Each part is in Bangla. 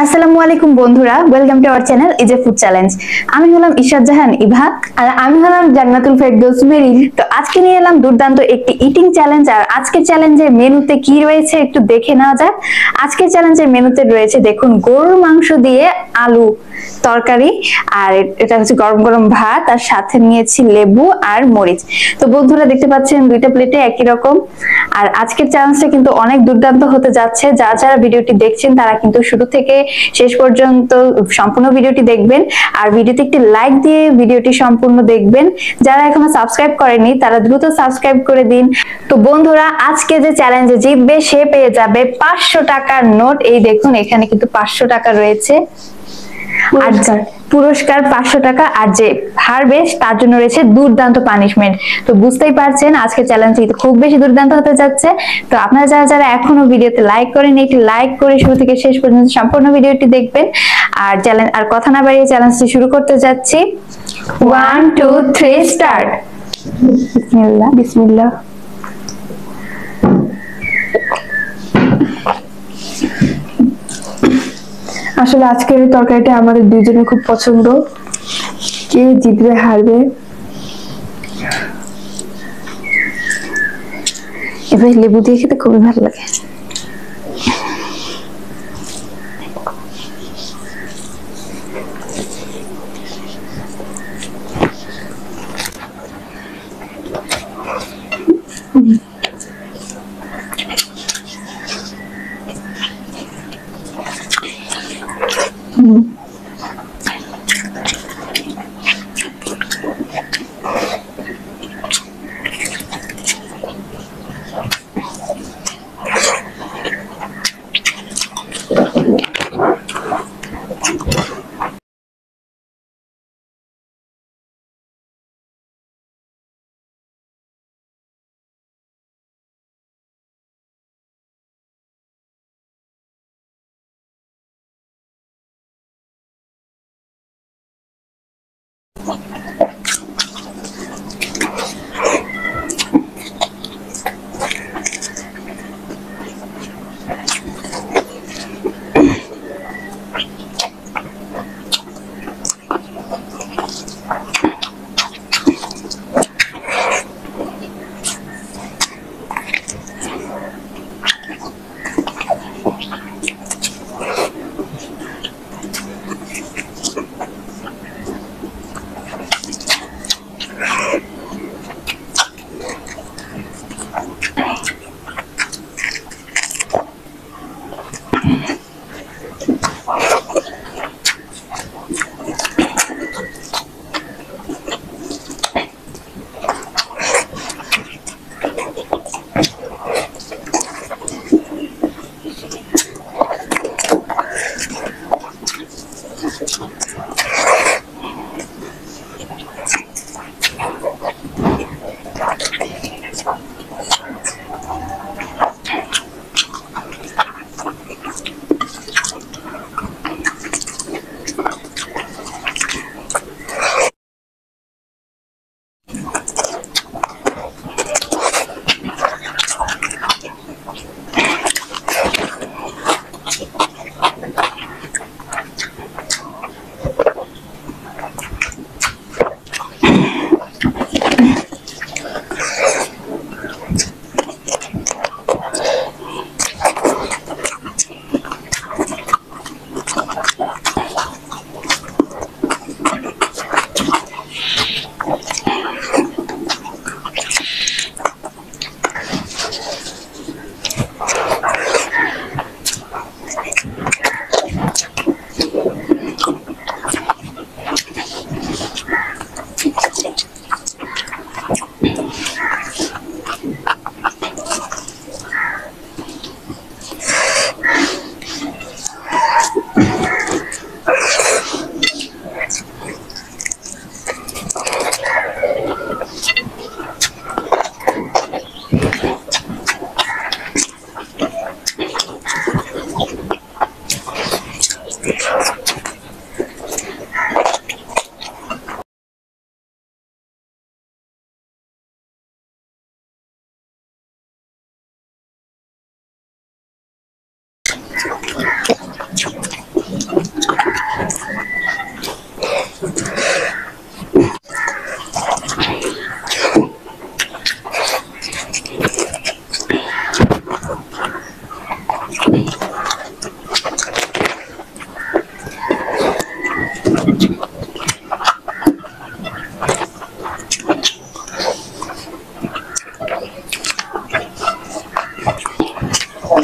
আসসালামু আলাইকুম বন্ধুরা, welcome to our channel ইজে food challenge. আমি হলাম ইশরাত জাহান ইভা আর আমি হলাম জান্নাতুল ফেরদৌস মেরিন। তো আজকে নিয়ে এলাম দুর্দান্ত একটি ইটিং চ্যালেঞ্জ। আর আজকের চ্যালেঞ্জের মেনুতে কি রয়েছে একটু দেখে নেওয়া যাক। আজকের চ্যালেঞ্জের মেনুতে রয়েছে দেখুন গরুর মাংস দিয়ে আলু তরকারি, আর এটা হচ্ছে গরম গরম ভাত, আর সাথে নিয়েছি লেবু আর মরিচ। তো বন্ধুরা দেখতে পাচ্ছেন দুইটা প্লেটে একই রকম। আর আজকের চ্যালেঞ্জটা কিন্তু অনেক দুর্দান্ত হতে যাচ্ছে। যারা ভিডিওটি দেখছেন তারা কিন্তু শুরু থেকে শেষ পর্যন্ত সম্পূর্ণ ভিডিওটি দেখবেন, আর ভিডিওতে একটি লাইক দিয়ে ভিডিওটি সম্পূর্ণ দেখবেন। যারা এখনো সাবস্ক্রাইব করেনি তারা দ্রুত সাবস্ক্রাইব করে দিন। তো বন্ধুরা আজকে যে চ্যালেঞ্জে জিতবে সে পেয়ে যাবে 500 টাকার নোট। এই দেখুন এখানে কিন্তু 500 টাকা রয়েছে, আর পুরস্কার 500 টাকা। আর যে হারবে তার জন্য রয়েছে দুর্দান্ত পানিশমেন্ট। তো বুঝতেই পারছেন আজকে চ্যালেঞ্জ খুব বেশি দুর্দান্ত হতে যাচ্ছে। তো আপনারা যারা এখনো ভিডিওতে লাইক করেন একটি লাইক করে শুরু থেকে শেষ পর্যন্ত সম্পূর্ণ ভিডিওটি দেখবেন। আর চ্যালেঞ্জ আর কথা না বাড়িয়ে চ্যালেঞ্জটি শুরু করতে যাচ্ছি। 1 2 3 স্টার্ট। বিসমিল্লাহ বিসমিল্লাহ। আসলে আজকের এই তরকারিটা আমাদের দুইজনের খুব পছন্দ। কে জিতবে হারবে এবার লেবু দিয়ে খেতে খুবই ভালো লাগে।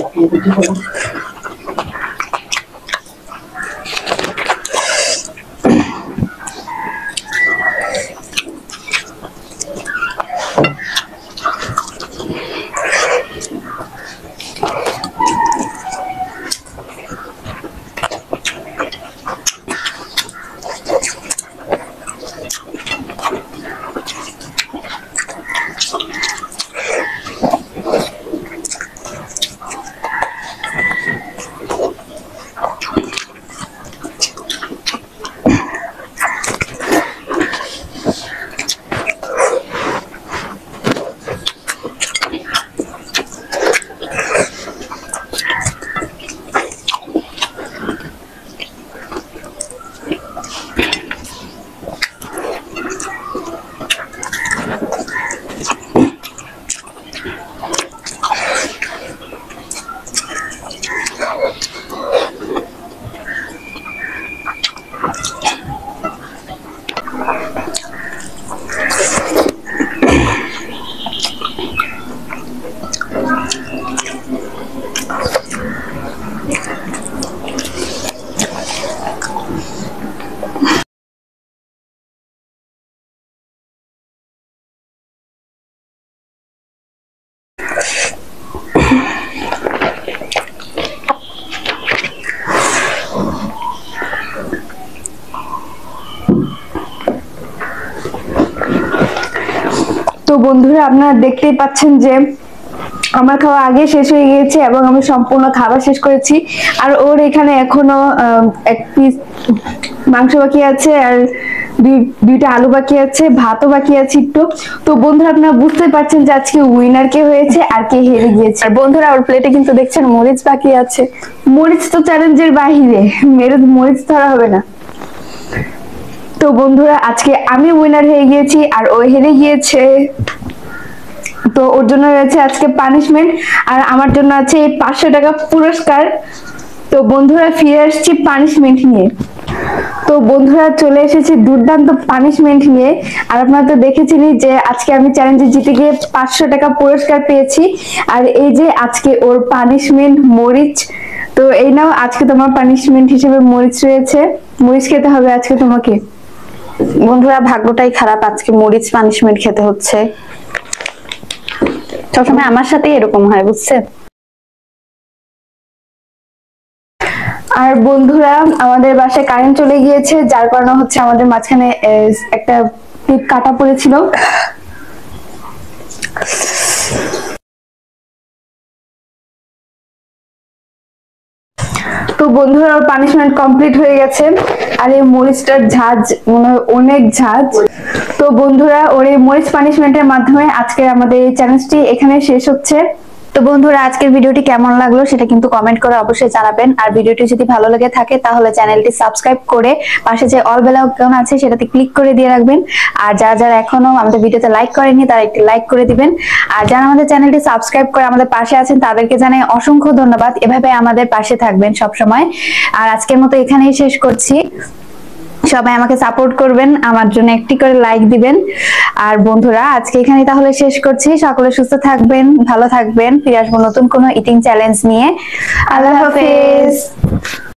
তো বন্ধুরা আপনারা দেখতেই পাচ্ছেন যে আমার খাওয়া আগে শেষ হয়ে গিয়েছে এবং আমি সম্পূর্ণ খাবার শেষ করেছি। আর ওর এখানে এখনো এক পিস মাংস বাকি আছে, আর দুইটা আলু বাকি আছে, ভাতও বাকি আছে একটু। তো বন্ধুরা আপনারা বুঝতে পারছেন যে আজকে উইনার কে হয়েছে আর কে হেরে গিয়েছে। আর বন্ধুরা ওর প্লেটে কিন্তু দেখছেন মরিচ বাকি আছে। মরিচ তো চ্যালেঞ্জের বাহিরে, মরিচ ধরা হবে না। তো বন্ধুরা আজকে আমি উইনার হয়ে গিয়েছি আর ও হেরে গিয়েছে। তো ওর জন্য রয়েছে আজকে পানিশমেন্ট, আর আমার জন্য আছে 500 টাকা পুরস্কার। তো বন্ধুরা ফিরে আসছি পানিশমেন্ট নিয়ে। তো বন্ধুরা চলে এসেছি দুর্দান্ত পানিশমেন্ট নিয়ে। আর আপনারা তো দেখেছিলেন যে আজকে আমি চ্যালেঞ্জে জিতে গিয়ে 500 টাকা পুরস্কার পেয়েছি। আর এই যে আজকে ওর পানিশমেন্ট মরিচ। তো এই নাও, আজকে তোমার পানিশমেন্ট হিসেবে মরিচ রয়েছে, মরিচ খেতে হবে আজকে তোমাকে। বন্ধুরা ভাগ্যটাই খারাপ, আজকে মরিচ পানিশমেন্ট খেতে হচ্ছে। সবসময় আমার সাথে এরকম হয়, বুঝছেন? আর বন্ধুরা আমাদের বাসায় কারেন্ট চলে গিয়েছে, যার কারণে হচ্ছে আমাদের মাঝখানে একটা ক্লিপ কাটা পড়েছিল। তো বন্ধুরা ওর পানিশমেন্ট কমপ্লিট হয়ে গেছে। আর এই মরিচটার ঝাঁজ মনে হয় অনেক ঝাঁজ। তো বন্ধুরা ওর এই মরিচ পানিশমেন্টের মাধ্যমে আজকে আমাদের এই চ্যালেঞ্জটি এখানে শেষ হচ্ছে। তো বন্ধুরা আজকের ভিডিওটি কেমন লাগলো সেটা কিন্তু কমেন্ট করে অবশ্যই জানাবেন। আর ভিডিওটি যদি ভালো লেগে থাকে তাহলে চ্যানেলটি সাবস্ক্রাইব করে পাশে যে অল বেল আইকন আছে সেটাতে ক্লিক করে দিয়ে রাখবেন। আর যারা যারা এখনো আমাদের ভিডিওতে লাইক করেননি তারা একটি লাইক করে দিবেন। আর যারা আমাদের চ্যানেলটি সাবস্ক্রাইব করে আমাদের পাশে আছেন তাদেরকে জানাই অসংখ্য ধন্যবাদ। এভাবে আমাদের পাশে থাকবেন সব সময়। আর আজকের মতো এখানেই শেষ করছি। সবাই আমাকে সাপোর্ট করবেন, আমার জন্য একটি করে লাইক দিবেন। আর বন্ধুরা আজকে এখানে তাহলে শেষ করছি। সকলে সুস্থ থাকবেন, ভালো থাকবেন। ফিরে আসবো নতুন কোনো ইটিং চ্যালেঞ্জ নিয়ে। আল্লাহ হাফেজ।